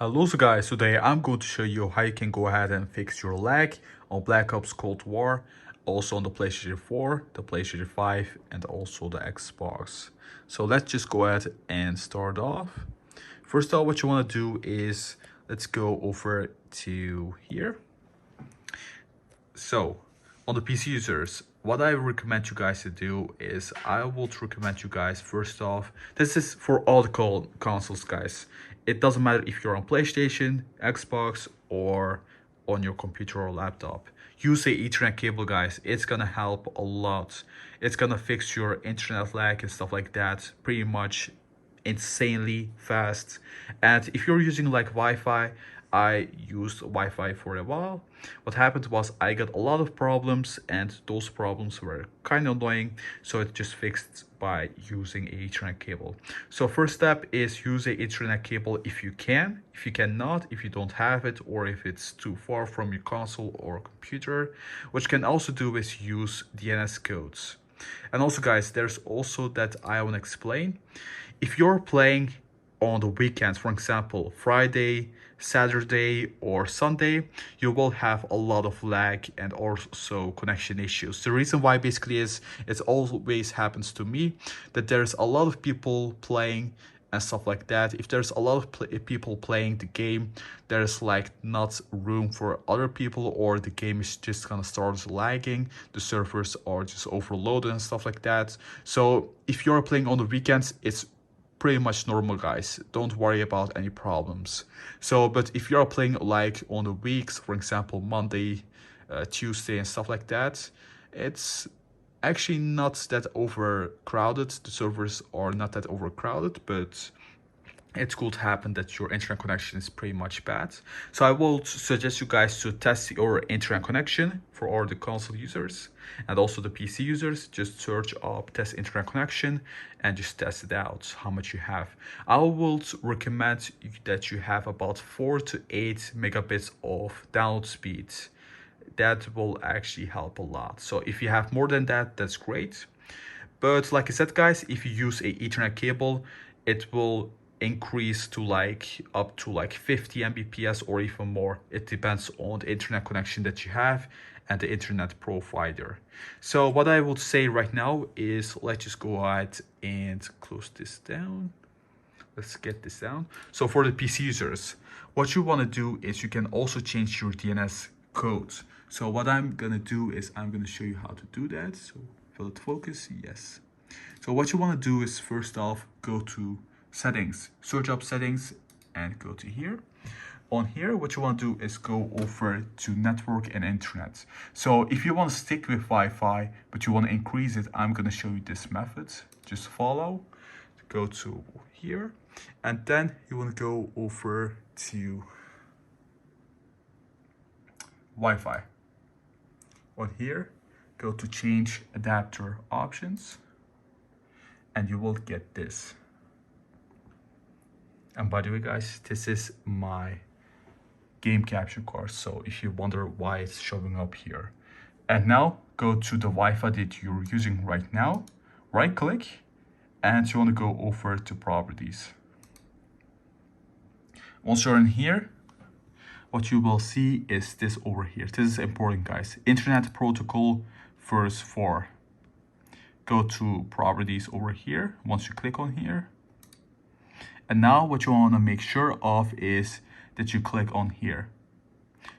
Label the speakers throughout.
Speaker 1: Hello so guys, today I'm going to show you how you can go ahead and fix your lag on Black Ops Cold War, also on the PlayStation 4, the PlayStation 5 and also the Xbox. So let's just go ahead and start off. First off, what you want to do is let's go over to here. So on the PC users, what I recommend you guys to do is I would recommend you guys first off, this is for all the consoles guys. It doesn't matter if you're on PlayStation, Xbox or on your computer or laptop. Use a Ethernet cable guys, it's gonna help a lot. It's gonna fix your internet lag and stuff like that pretty much insanely fast. And if you're using like Wi-Fi, I used Wi-Fi for a while. What happened was I got a lot of problems and those problems were kind of annoying, so it just fixed by using a Ethernet cable. So first step is use a Ethernet cable if you can. If you cannot, if you don't have it, or if it's too far from your console or computer, what you can also do is use DNS codes. And also guys, there's also that I want to explain. If you're playing on the weekends, for example, Friday, Saturday, or Sunday, you will have a lot of lag and also connection issues. The reason why basically is it always happens to me that there's a lot of people playing and stuff like that. If there's a lot of people playing the game, there's like not room for other people, or the game is just gonna start lagging, the servers are just overloaded and stuff like that. So if you're playing on the weekends, it's pretty much normal guys, don't worry about any problems. So but if you're playing like on the weeks, for example Monday, Tuesday and stuff like that, it's actually not that overcrowded, the servers are not that overcrowded, but it could happen that your internet connection is pretty much bad. So I will suggest you guys to test your internet connection for all the console users and also the PC users. Just search up test internet connection and just test it out how much you have. I would recommend that you have about 4 to 8 megabits of download speed. That will actually help a lot. So if you have more than that, that's great. But like I said guys, if you use a Ethernet cable, it will increase to like up to like 50 Mbps or even more. It depends on the internet connection that you have and the internet provider. So what I would say right now is let's just go ahead and close this down. Let's get this down. So for the PC users, what you want to do is you can also change your DNS codes. So what I'm gonna do is I'm gonna show you how to do that. So will it focus? Yes. So what you want to do is first off go to settings, search up settings and go to here. On here, what you want to do is go over to network and internet. So if you want to stick with Wi-Fi, but you want to increase it, I'm going to show you this method. Just follow, go to here, and then you want to go over to Wi-Fi. On here, go to change adapter options, and you will get this. And by the way guys, this is my game capture card, so if you wonder why it's showing up here. And now go to the Wi-Fi that you're using right now, right click, and you want to go over to properties. Once you're in here, what you will see is this over here. This is important guys, Internet Protocol verse 4. Go to properties over here once you click on here. And now what you want to make sure of is that you click on here.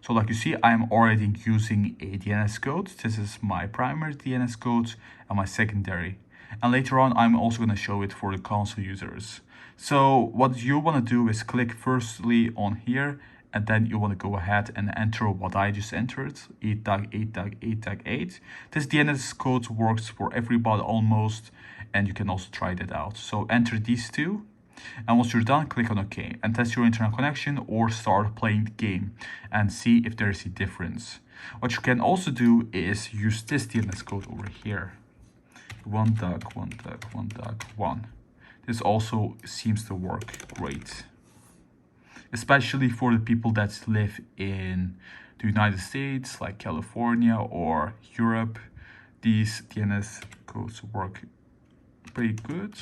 Speaker 1: So like you see, I'm already using a DNS code. This is my primary DNS code and my secondary. And later on, I'm also going to show it for the console users. So what you want to do is click firstly on here, and then you want to go ahead and enter what I just entered, 8.8.8.8. This DNS code works for everybody almost, and you can also try that out. So enter these two. And once you're done, click on OK and test your internet connection or start playing the game and see if there's a difference. What you can also do is use this DNS code over here, 1.1.1.1. This also seems to work great, especially for the people that live in the United States, like California or Europe. These DNS codes work pretty good.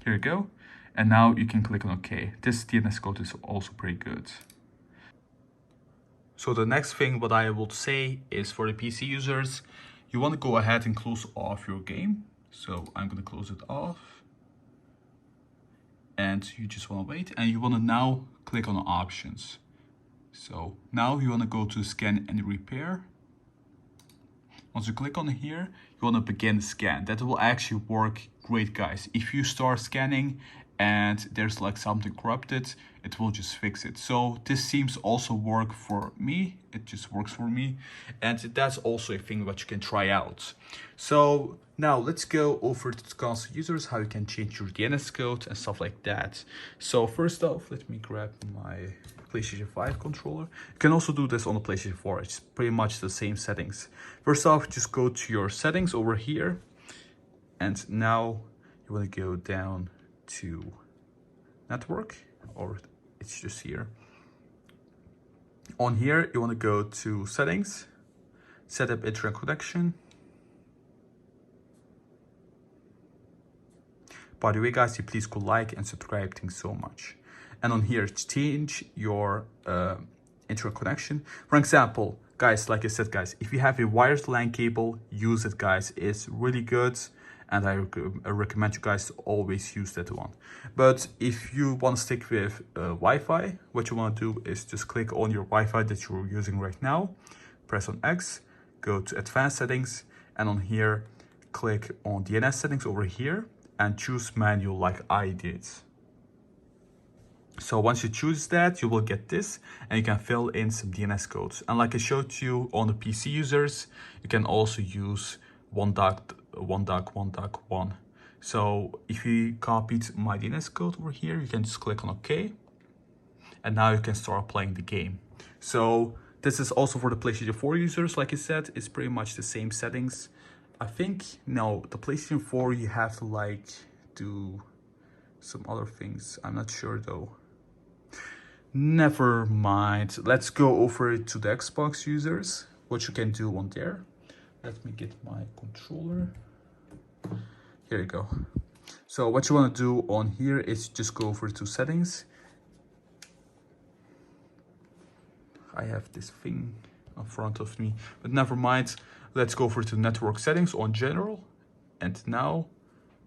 Speaker 1: Here you go. And now you can click on OK. This DNS code is also pretty good. So the next thing what I will say is for the PC users, you want to go ahead and close off your game. So I'm going to close it off. And you just want to wait, and you want to now click on options. So now you want to go to scan and repair. Once you click on here, you want to begin the scan. That will actually work great, guys. If you start scanning and there's like something corrupted, it will just fix it. So this seems also work for me. It just works for me. And that's also a thing that you can try out. So now let's go over to the console users, how you can change your DNS code and stuff like that. So first off, let me grab my PlayStation 5 controller. You can also do this on the PlayStation 4. It's pretty much the same settings. First off, just go to your settings over here. And now you want to go down to network, or it's just here. On here, you want to go to settings, set up internet connection. By the way, guys, you please go like and subscribe. Thanks so much. And on here, change your internet connection. For example, guys, like I said, guys, if you have a wired LAN cable, use it, guys. It's really good. And I recommend you guys to always use that one. But if you want to stick with Wi-Fi, what you want to do is just click on your Wi-Fi that you're using right now. Press on X, go to Advanced Settings, and on here, click on DNS Settings over here, and choose Manual like I did. So once you choose that, you will get this, and you can fill in some DNS codes. And like I showed you on the PC users, you can also use 1.1.1. So if you copied my DNS code over here, you can just click on OK. And now you can start playing the game. So this is also for the PlayStation 4 users. Like I said, it's pretty much the same settings. I think, no, the PlayStation 4, you have to like do some other things. I'm not sure though. Never mind. Let's go over to the Xbox users, what you can do on there. Let me get my controller. Here you go. So what you want to do on here is just go over to settings. I have this thing in front of me, but never mind. Let's go over to network settings on general. And now,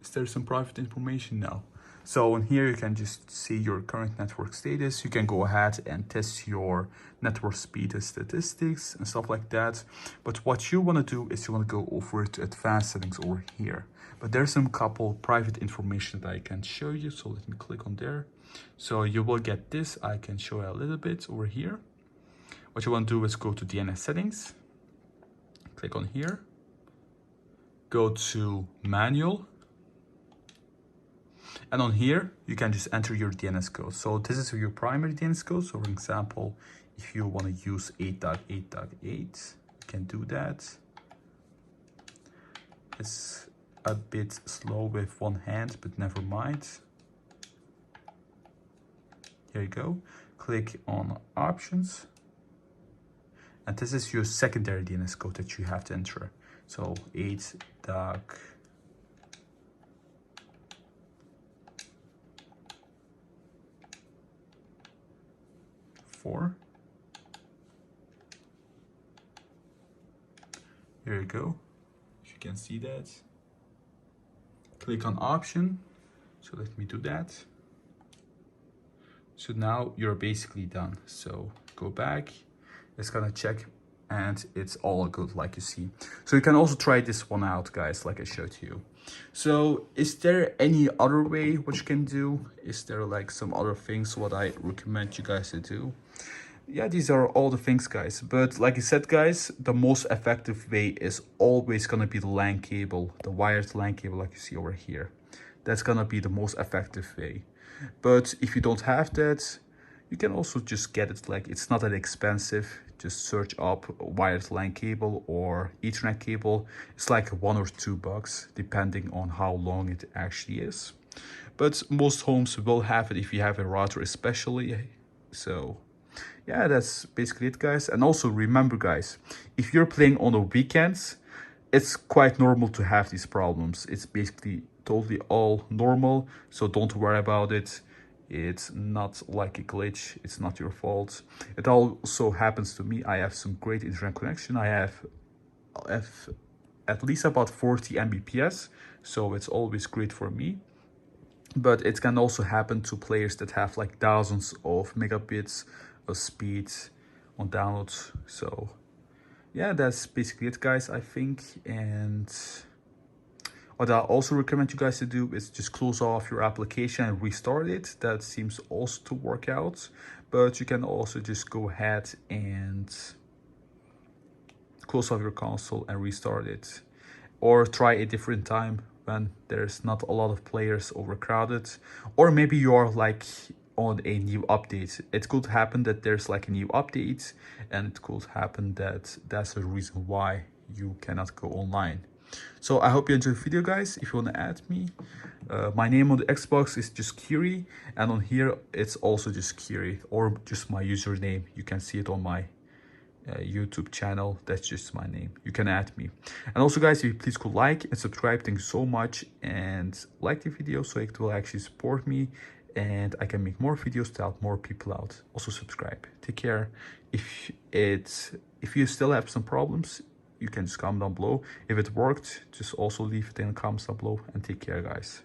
Speaker 1: is there some private information now? So on here, you can just see your current network status. You can go ahead and test your network speed and statistics and stuff like that. But what you want to do is you want to go over to advanced settings over here. But there's some couple private information that I can show you. So let me click on there. So you will get this. I can show you a little bit over here. What you want to do is go to DNS settings. Click on here. Go to manual. And on here, you can just enter your DNS code. So this is your primary DNS code. So for example, if you want to use 8.8.8, you can do that. It's a bit slow with one hand, but never mind. Here you go. Click on options. And this is your secondary DNS code that you have to enter. So 8.4. Here you go. If you can see that. Click on option. So let me do that. So now you're basically done. So go back. It's gonna check and it's all good like you see. So you can also try this one out, guys, like I showed you. So is there any other way what you can do? Is there like some other things what I recommend you guys to do? Yeah, these are all the things, guys. But like I said, guys, the most effective way is always gonna be the LAN cable, the wired LAN cable like you see over here. That's gonna be the most effective way. But if you don't have that, you can also just get it, like it's not that expensive. Just search up wired LAN cable or Ethernet cable. It's like $1 or $2 depending on how long it actually is. But most homes will have it if you have a router especially. So yeah, that's basically it, guys. And also remember, guys, if you're playing on the weekends, it's quite normal to have these problems. It's basically totally all normal, so don't worry about it. It's not like a glitch, it's not your fault. It also happens to me. I have some great internet connection. I have at least about 40 Mbps, so it's always great for me. But it can also happen to players that have like thousands of megabits of speed on downloads. So yeah, that's basically it, guys, I think. And what I also recommend you guys to do is just close off your application and restart it. That seems also to work out. But you can also just go ahead and close off your console and restart it. Or try a different time when there's not a lot of players, overcrowded. Or maybe you're like on a new update. It could happen that there's like a new update, and it could happen that that's the reason why you cannot go online. So I hope you enjoyed the video, guys. If you want to add me, my name on the Xbox is just Kiri, and on here it's also just Kiri, or just my username. You can see it on my YouTube channel. That's just my name. You can add me. And also, guys, if you please could like and subscribe, thank you so much, and like the video so it will actually support me and I can make more videos to help more people out. Also subscribe. Take care. If you still have some problems, you can just comment down below. If it worked, just also leave it in the comments down below, and take care, guys.